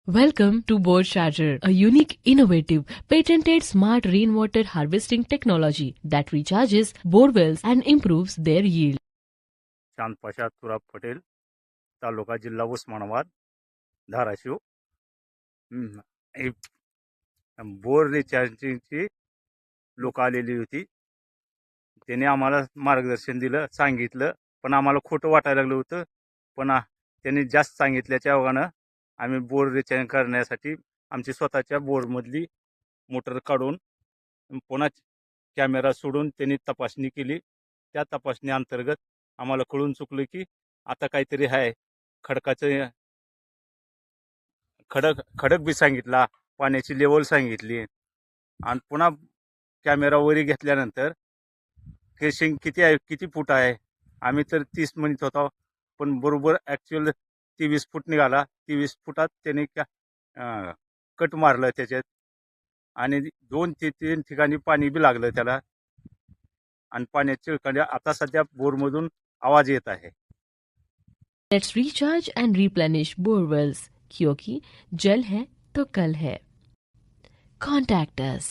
Welcome to Bore Charger, a unique, innovative, patented smart rainwater harvesting technology that recharges bore wells and improves their yield. Chandpasha Turab Patel, तालुका जिल्हा Osmanabad, Dharashiv. Bore रिचार्जिंगची लोक आलेली होती. त्याने आम्हाला मार्गदर्शन दिलं, सांगितलं, पण आम्हाला खोटं वाटायला लागलं होतं. पण त्यांनी जास्त सांगितल्याच्या ओघानं आम्ही बोर रिचार्ज करण्यासाठी आमची स्वतःच्या बोरमधली मोटर काढून पुन्हा कॅमेरा सोडून त्यांनी तपासणी केली. त्या तपासणी अंतर्गत आम्हाला कळून चुकलं की आता काहीतरी आहे. खडक बी सांगितला, पाण्याची लेवल सांगितली आणि पुन्हा कॅमेरा वरी घेतल्यानंतर केशिंग किती आहे, किती फूट आहे. आम्ही तर 30 म्हणत होतो, पण बरोबर ॲक्च्युअल 23 फूट निघाला. 23 फुटात त्याने कट मारलं त्याच्यात आणि 2 ते 3 ठिकाणी पाणी बी लागलं त्याला आणि पाण्याचे आता सध्या बोरमधून आवाज येत आहे. Let's recharge and replenish bore wells, क्योंकि जल है तो कल है. Contact us.